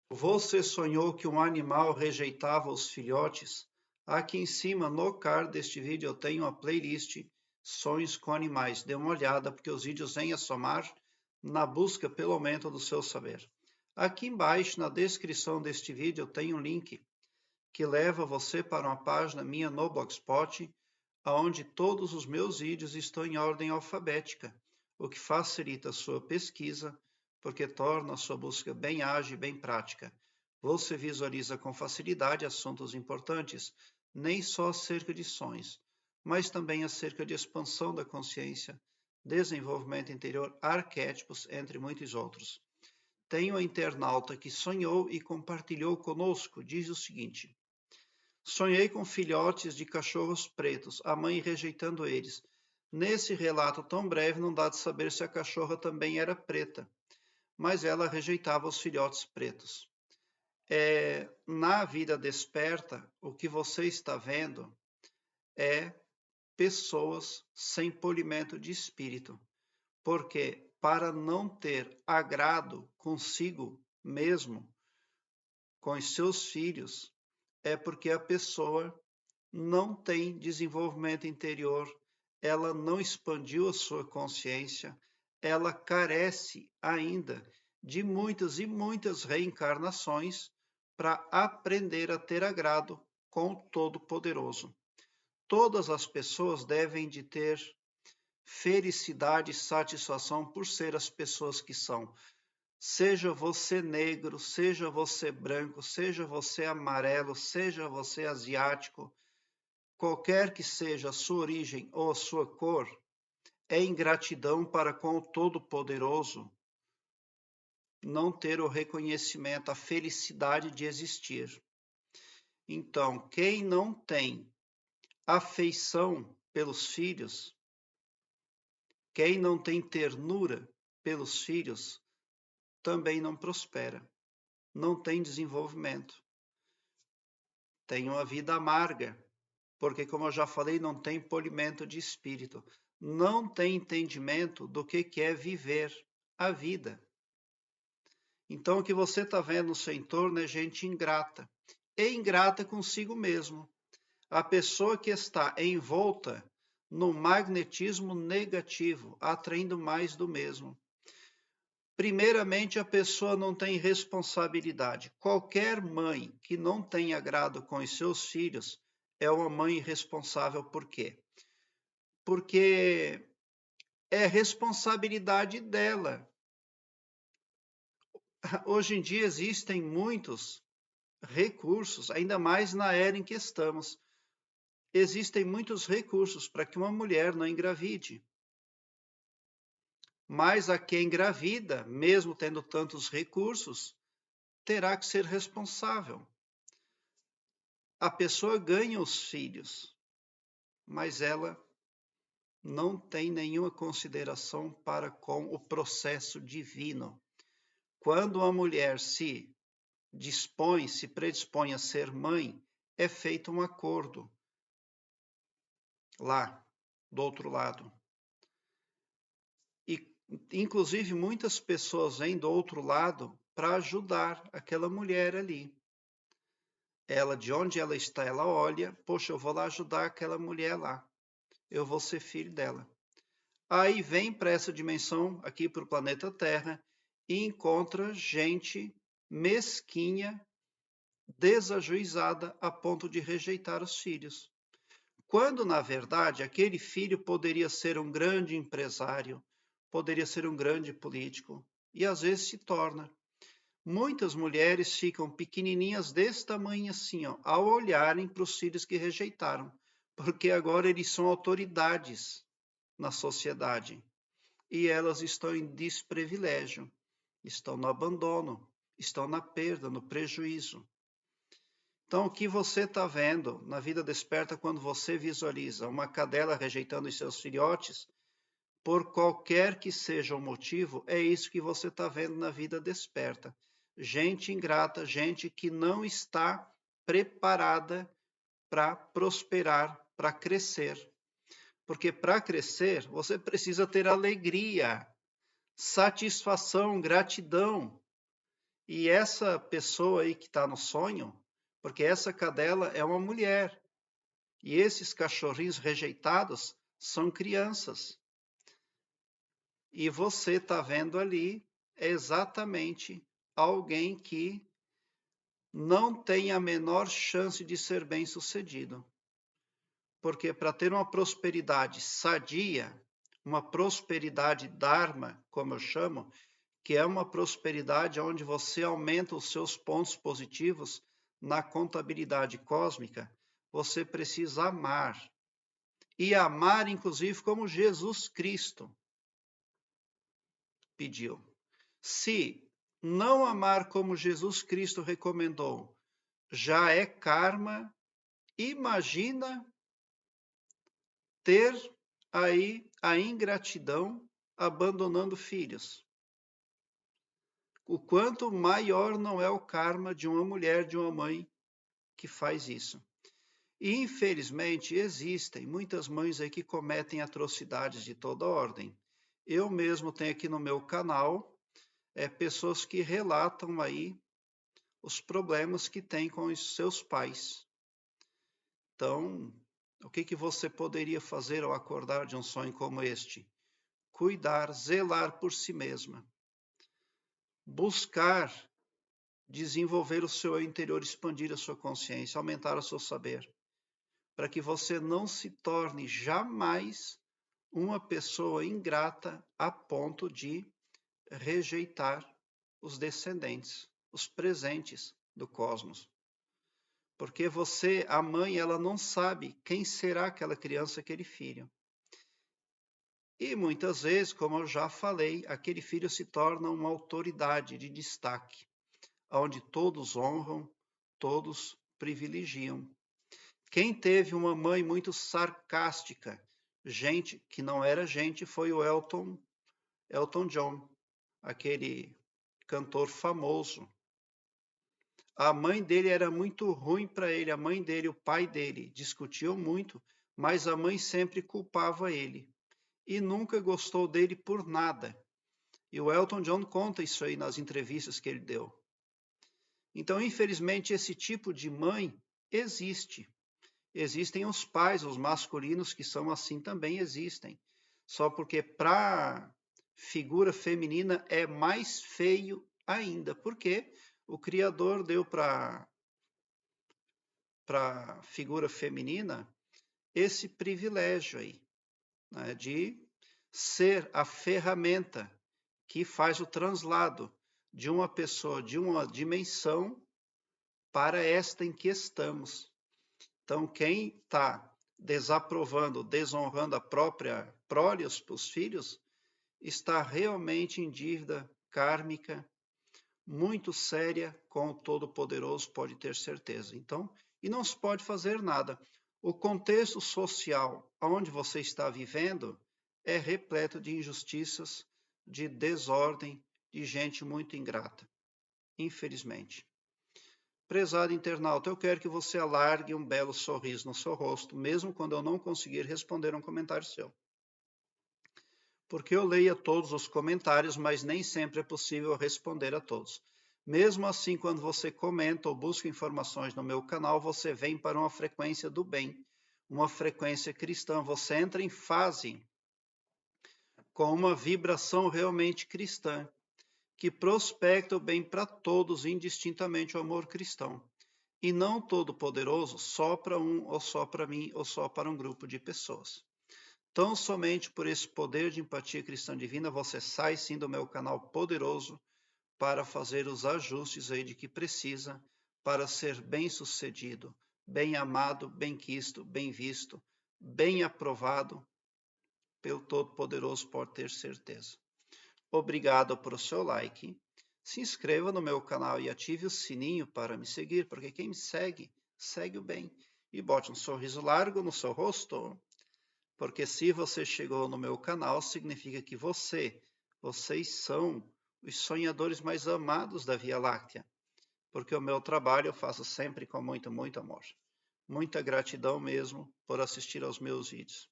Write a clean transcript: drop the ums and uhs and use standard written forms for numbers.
Você sonhou que um animal rejeitava os filhotes? Aqui em cima, no card deste vídeo, eu tenho uma playlist Sonhos com Animais. Dê uma olhada, porque os vídeos vêm a somar na busca pelo aumento do seu saber. Aqui embaixo, na descrição deste vídeo, eu tenho um link que leva você para uma página minha no Blogspot, onde todos os meus vídeos estão em ordem alfabética, o que facilita a sua pesquisa, porque torna a sua busca bem ágil e bem prática. Você visualiza com facilidade assuntos importantes, nem só acerca de sonhos, mas também acerca de expansão da consciência, desenvolvimento interior, arquétipos, entre muitos outros. Tem um internauta que sonhou e compartilhou conosco, diz o seguinte: sonhei com filhotes de cachorros pretos, a mãe rejeitando eles. Nesse relato tão breve, não dá de saber se a cachorra também era preta, mas ela rejeitava os filhotes pretos. Na vida desperta, o que você está vendo é pessoas sem polimento de espírito, porque para não ter agrado consigo mesmo, com os seus filhos, é porque a pessoa não tem desenvolvimento interior, ela não expandiu a sua consciência, ela carece ainda de muitas e muitas reencarnações para aprender a ter agrado com o Todo-Poderoso. Todas as pessoas devem de ter felicidade e satisfação por ser as pessoas que são. Seja você negro, seja você branco, seja você amarelo, seja você asiático, qualquer que seja a sua origem ou a sua cor, é ingratidão para com o Todo-Poderoso não ter o reconhecimento, a felicidade de existir. Então, quem não tem afeição pelos filhos, quem não tem ternura pelos filhos, também não prospera, não tem desenvolvimento. Tem uma vida amarga, porque, como eu já falei, não tem polimento de espírito, não tem entendimento do que é viver a vida. Então, o que você está vendo no seu entorno é gente ingrata, e ingrata consigo mesmo. A pessoa que está envolta no magnetismo negativo, atraindo mais do mesmo. Primeiramente, a pessoa não tem responsabilidade. Qualquer mãe que não tem agrado com os seus filhos é uma mãe irresponsável. Por quê? Porque é responsabilidade dela. Hoje em dia existem muitos recursos, ainda mais na era em que estamos. Existem muitos recursos para que uma mulher não engravide. Mas a quem engravida, mesmo tendo tantos recursos, terá que ser responsável. A pessoa ganha os filhos, mas ela não tem nenhuma consideração para com o processo divino. Quando a mulher se predispõe a ser mãe, é feito um acordo lá do outro lado. E, inclusive, muitas pessoas vêm do outro lado para ajudar aquela mulher ali. Ela, de onde ela está, ela olha, poxa, eu vou lá ajudar aquela mulher lá. Eu vou ser filho dela. Aí vem para essa dimensão, aqui para o planeta Terra, e encontra gente mesquinha, desajuizada, a ponto de rejeitar os filhos. Quando, na verdade, aquele filho poderia ser um grande empresário, poderia ser um grande político, e às vezes se torna. Muitas mulheres ficam pequenininhas desse tamanho assim, ó, ao olharem para os filhos que rejeitaram, porque agora eles são autoridades na sociedade e elas estão em desprivilégio, estão no abandono, estão na perda, no prejuízo. Então, o que você está vendo na vida desperta quando você visualiza uma cadela rejeitando os seus filhotes, por qualquer que seja o motivo, é isso que você está vendo na vida desperta. Gente ingrata, gente que não está preparada para prosperar, para crescer. Porque para crescer, você precisa ter alegria, satisfação, gratidão. E essa pessoa aí que está no sonho, porque essa cadela é uma mulher, e esses cachorrinhos rejeitados são crianças. E você está vendo ali exatamente alguém que não tem a menor chance de ser bem-sucedido. Porque para ter uma prosperidade sadia, uma prosperidade dharma, como eu chamo, que é uma prosperidade onde você aumenta os seus pontos positivos na contabilidade cósmica, você precisa amar. E amar, inclusive, como Jesus Cristo pediu. Se não amar como Jesus Cristo recomendou, já é karma, imagina ter aí a ingratidão abandonando filhos. O quanto maior não é o karma de uma mulher, de uma mãe que faz isso. E, infelizmente, existem muitas mães aí que cometem atrocidades de toda ordem. Eu mesmo tenho aqui no meu canal pessoas que relatam aí os problemas que têm com os seus pais. Então, o que você poderia fazer ao acordar de um sonho como este? Cuidar, zelar por si mesma. Buscar desenvolver o seu interior, expandir a sua consciência, aumentar o seu saber, para que você não se torne jamais uma pessoa ingrata a ponto de rejeitar os descendentes, os presentes do cosmos. Porque você, a mãe, ela não sabe quem será aquela criança, aquele filho. E muitas vezes, como eu já falei, aquele filho se torna uma autoridade de destaque, onde todos honram, todos privilegiam. Quem teve uma mãe muito sarcástica, gente que não era gente, foi o Elton John, aquele cantor famoso. A mãe dele era muito ruim para ele, a mãe dele, o pai dele, discutiam muito, mas a mãe sempre culpava ele e nunca gostou dele por nada. E o Elton John conta isso aí nas entrevistas que ele deu. Então, infelizmente, esse tipo de mãe existe. Existem os pais, os masculinos, que são assim também existem. Só porque para figura feminina é mais feio ainda. Porque o Criador deu para figura feminina esse privilégio aí, né, de ser a ferramenta que faz o translado de uma pessoa de uma dimensão para esta em que estamos. Então, quem está desaprovando, desonrando a própria prole, os filhos, está realmente em dívida kármica muito séria com o Todo-Poderoso, pode ter certeza. Então, e não se pode fazer nada. O contexto social onde você está vivendo é repleto de injustiças, de desordem, de gente muito ingrata, infelizmente. Prezado internauta, eu quero que você alargue um belo sorriso no seu rosto, mesmo quando eu não conseguir responder um comentário seu. Porque eu leio todos os comentários, mas nem sempre é possível responder a todos. Mesmo assim, quando você comenta ou busca informações no meu canal, você vem para uma frequência do bem, uma frequência cristã. Você entra em fase com uma vibração realmente cristã, que prospecta o bem para todos, indistintamente o amor cristão. E não todo-poderoso só para um, ou só para mim, ou só para um grupo de pessoas. Tão somente por esse poder de empatia cristã divina, você sai sim do meu canal poderoso para fazer os ajustes aí de que precisa para ser bem-sucedido, bem amado, bem quisto, bem visto, bem aprovado pelo Todo-Poderoso, pode ter certeza. Obrigado por o seu like. Se inscreva no meu canal e ative o sininho para me seguir, porque quem me segue, segue o bem. E bote um sorriso largo no seu rosto, porque se você chegou no meu canal, significa que vocês são os sonhadores mais amados da Via Láctea, porque o meu trabalho eu faço sempre com muito, muito amor. Muita gratidão mesmo por assistir aos meus vídeos.